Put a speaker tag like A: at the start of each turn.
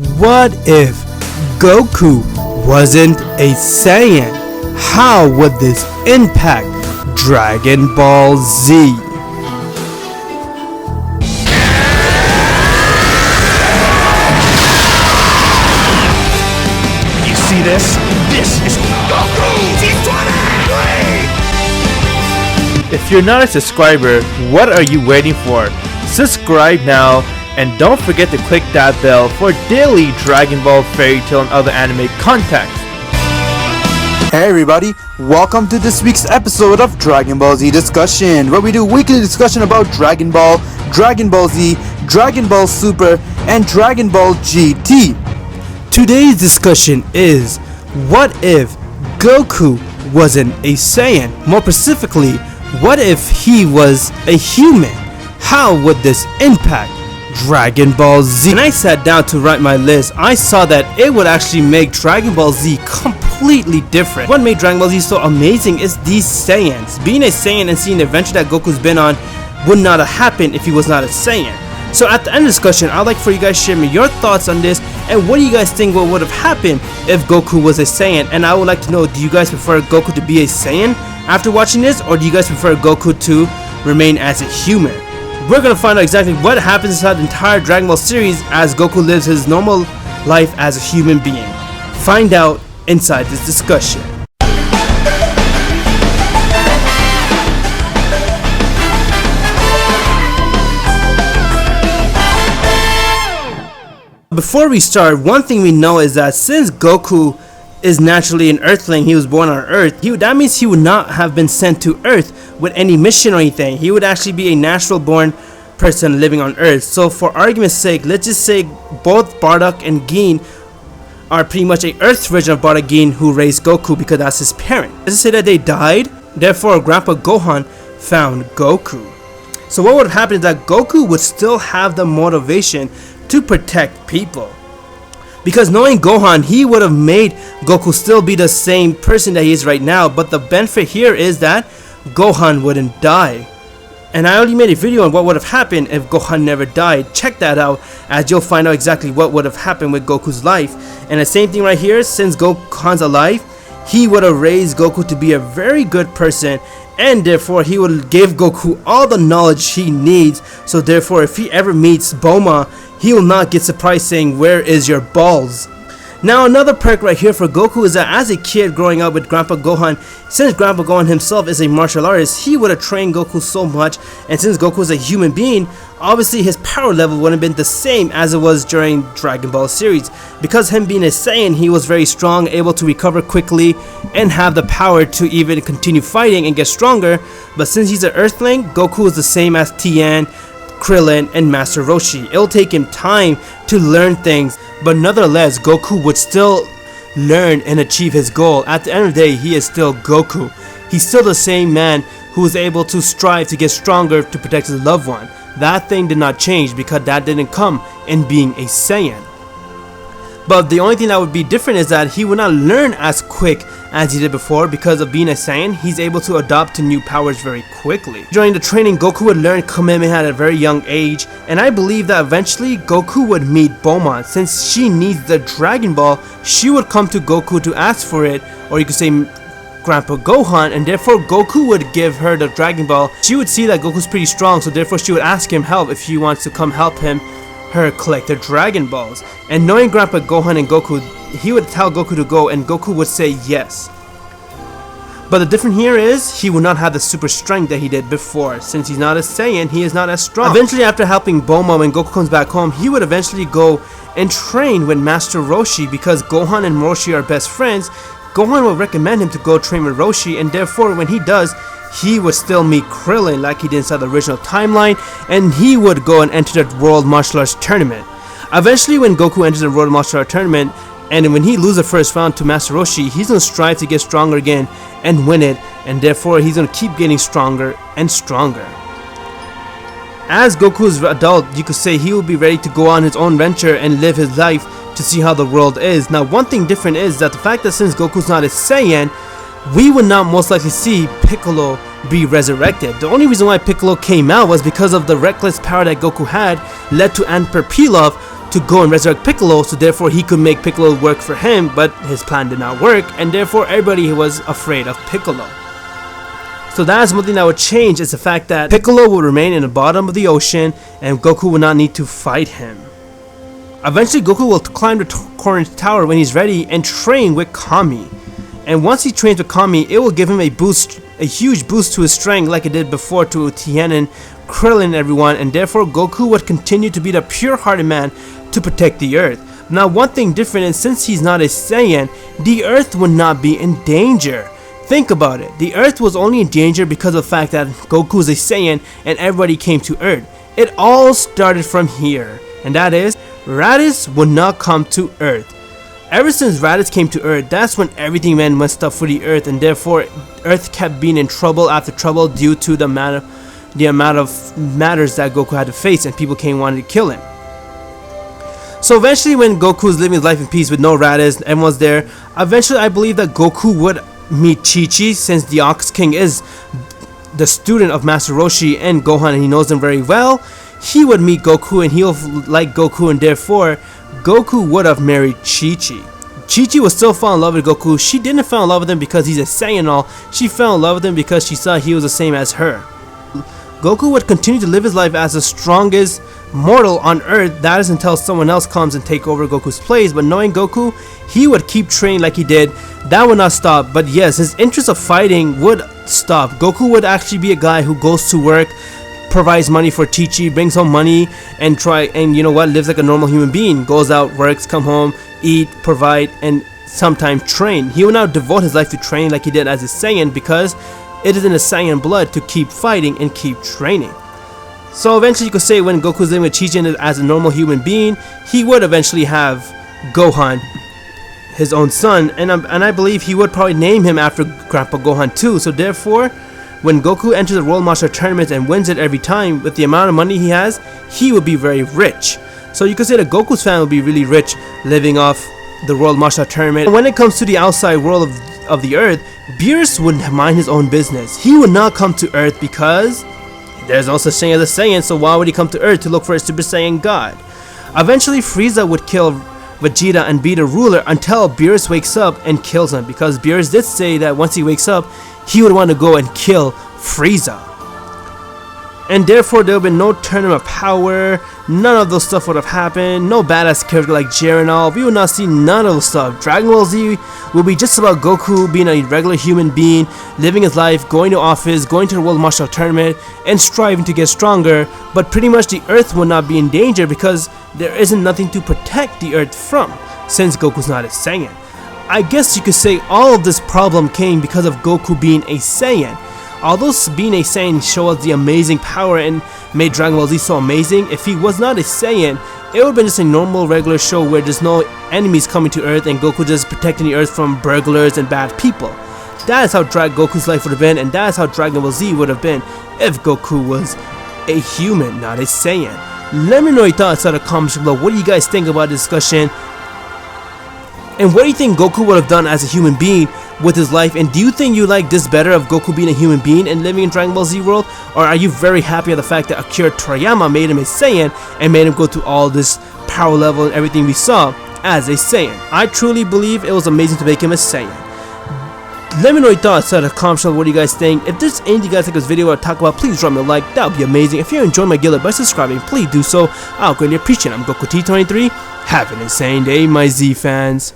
A: What if Goku wasn't a Saiyan? How would this impact Dragon Ball Z?
B: You see this? This is Goku! T20! If you're not a subscriber, what are you waiting for? Subscribe now, and don't forget to click that bell for daily Dragon Ball, Fairy Tail, and other anime content.
C: Hey everybody, welcome to this week's episode of Dragon Ball Z Discussion, where we do weekly discussion about Dragon Ball, Dragon Ball Z, Dragon Ball Super, and Dragon Ball GT.
A: Today's discussion is, what if Goku wasn't a Saiyan? More specifically, what if he was a human? How would this impact Dragon Ball Z? When I sat down to write my list, I saw that it would actually make Dragon Ball Z completely different. What made Dragon Ball Z so amazing is these Saiyans. Being a Saiyan and seeing the adventure that Goku's been on would not have happened if he was not a Saiyan. So at the end of the discussion, I'd like for you guys to share me your thoughts on this, and what do you guys think what would have happened if Goku was a Saiyan? And I would like to know, do you guys prefer Goku to be a Saiyan after watching this, or do you guys prefer Goku to remain as a human? We're gonna find out exactly what happens inside the entire Dragon Ball series as Goku lives his normal life as a human being. Find out inside this discussion. Before we start, one thing we know is that since Goku is naturally an Earthling, he was born on Earth, that means he would not have been sent to Earth with any mission or anything. He would actually be a natural born person living on Earth. So for argument's sake, let's just say both Bardock and Gin are pretty much a Earth version of Bardock Gin who raised Goku because that's his parent. Let's just say that they died, therefore Grandpa Gohan found Goku. So what would happen is that Goku would still have the motivation to protect people. Because knowing Gohan, he would have made Goku still be the same person that he is right now, but the benefit here is that Gohan wouldn't die. And I already made a video on what would have happened if Gohan never died. Check that out as you'll find out exactly what would have happened with Goku's life. And the same thing right here, since Gohan's alive, he would have raised Goku to be a very good person, and therefore he would give Goku all the knowledge he needs. So therefore if he ever meets Bulma, he will not get surprised saying, "Where is your balls?" Now another perk right here for Goku is that as a kid growing up with Grandpa Gohan, since Grandpa Gohan himself is a martial artist, he would have trained Goku so much, and since Goku is a human being, obviously his power level wouldn't have been the same as it was during Dragon Ball series. Because him being a Saiyan, he was very strong, able to recover quickly, and have the power to even continue fighting and get stronger. But since he's an Earthling, Goku is the same as Tien, Krillin, and Master Roshi. It'll take him time to learn things, but nonetheless Goku would still learn and achieve his goal. At the end of the day, he is still Goku. He's still the same man who is able to strive to get stronger to protect his loved one. That thing did not change because that didn't come in being a Saiyan. But the only thing that would be different is that he would not learn as quick as he did before. Because of being a Saiyan, he's able to adapt to new powers very quickly. During the training, Goku would learn commitment at a very young age, and I believe that eventually Goku would meet Bulma. Since she needs the Dragon Ball, she would come to Goku to ask for it, or you could say Grandpa Gohan, and therefore Goku would give her the Dragon Ball. She would see that Goku's pretty strong, so therefore she would ask him help if he wants to come help her collect the Dragon Balls. And knowing Grandpa Gohan and Goku, he would tell Goku to go and Goku would say yes. But the difference here is he would not have the super strength that he did before. Since he's not a Saiyan, he is not as strong. Eventually, after helping Bulma when Goku comes back home, he would eventually go and train with Master Roshi. Because Gohan and Roshi are best friends, Gohan will recommend him to go train with Roshi, and therefore when he does, he would still meet Krillin like he did inside the original timeline, and he would go and enter the World Martial Arts Tournament. Eventually when Goku enters the World Martial Arts Tournament, and when he loses the first round to Master Roshi, he's going to strive to get stronger again and win it, and therefore he's going to keep getting stronger and stronger. As Goku is an adult, you could say he will be ready to go on his own venture and live his life to see how the world is. Now one thing different is that the fact that since Goku's not a Saiyan, we would not most likely see Piccolo be resurrected. The only reason why Piccolo came out was because of the reckless power that Goku had led to Emperor Pilaf to go and resurrect Piccolo, so therefore he could make Piccolo work for him, but his plan did not work, and therefore everybody was afraid of Piccolo. So that is one thing that would change, is the fact that Piccolo would remain in the bottom of the ocean and Goku would not need to fight him. Eventually Goku will climb the corner tower when he's ready and train with Kami. And once he trains with Kami, it will give him a huge boost to his strength like it did before to Tien and Krillin and everyone, and therefore Goku would continue to be the pure-hearted man to protect the Earth. Now one thing different is, since he's not a Saiyan, the Earth would not be in danger. Think about it, the Earth was only in danger because of the fact that Goku is a Saiyan and everybody came to Earth. It all started from here, and that is, Raditz would not come to Earth. Ever since Raditz came to Earth, that's when everything went messed up for the Earth, and therefore Earth kept being in trouble after trouble due to the amount of matters that Goku had to face, and people came wanting to kill him. So eventually when Goku is living his life in peace with no Raditz, everyone's there, eventually I believe that Goku would meet Chi-Chi, since the Ox King is the student of Master Roshi and Gohan and he knows them very well. He would meet Goku and he'll like Goku, and therefore Goku would have married Chi-Chi. Chi-Chi would still fall in love with Goku. She didn't fall in love with him because he's a Saiyan and all. She fell in love with him because she saw he was the same as her. Goku would continue to live his life as the strongest mortal on Earth. That is until someone else comes and take over Goku's place. But knowing Goku, he would keep training like he did. That would not stop. But yes, his interest of fighting would stop. Goku would actually be a guy who goes to work, provides money for Chi-Chi, brings home money, and you know what, lives like a normal human being. Goes out, works, come home, eat, provide, and sometimes train. He will now devote his life to training like he did as a Saiyan, because it is in his Saiyan blood to keep fighting and keep training. So eventually you could say when Goku's living with Chi-Chi as a normal human being, he would eventually have Gohan, his own son, and I believe he would probably name him after Grandpa Gohan too. So therefore, when Goku enters the World Martial Art Tournament and wins it every time, with the amount of money he has, he would be very rich. So you could say that Goku's family would be really rich living off the World Martial Art Tournament. And when it comes to the outside world of the Earth, Beerus would mind his own business. He would not come to Earth because there's no such thing as a Saiyan, so why would he come to Earth to look for a Super Saiyan God? Eventually Frieza would kill Vegeta and be the ruler until Beerus wakes up and kills him, because Beerus did say that once he wakes up, he would want to go and kill Frieza. And therefore there would have been no tournament of power, none of those stuff would have happened, no badass character like Jiren and all. We would not see none of those stuff. Dragon Ball Z will be just about Goku being a regular human being, living his life, going to office, going to the World Martial Art Tournament, and striving to get stronger, but pretty much the Earth will not be in danger because there isn't nothing to protect the Earth from, since Goku's not a Saiyan. I guess you could say all of this problem came because of Goku being a Saiyan. Although being a Saiyan showed us the amazing power and made Dragon Ball Z so amazing, if he was not a Saiyan, it would have been just a normal regular show where there's no enemies coming to Earth and Goku just protecting the Earth from burglars and bad people. That is how Goku's life would have been, and that is how Dragon Ball Z would have been if Goku was a human, not a Saiyan. Let me know your thoughts in the comments below. What do you guys think about this discussion? And what do you think Goku would have done as a human being with his life? And do you think you like this better of Goku being a human being and living in Dragon Ball Z world? Or are you very happy at the fact that Akira Toriyama made him a Saiyan and made him go to all this power level and everything we saw as a Saiyan? I truly believe it was amazing to make him a Saiyan. Let me know your thoughts in the comments below. What do you guys think? If there's anything you guys think this video I talk about, please drop me a like. That would be amazing. If you're enjoying my guild by subscribing, please do so. I'll greatly appreciate it. I'm Goku T23. Have an insane day, my Z fans.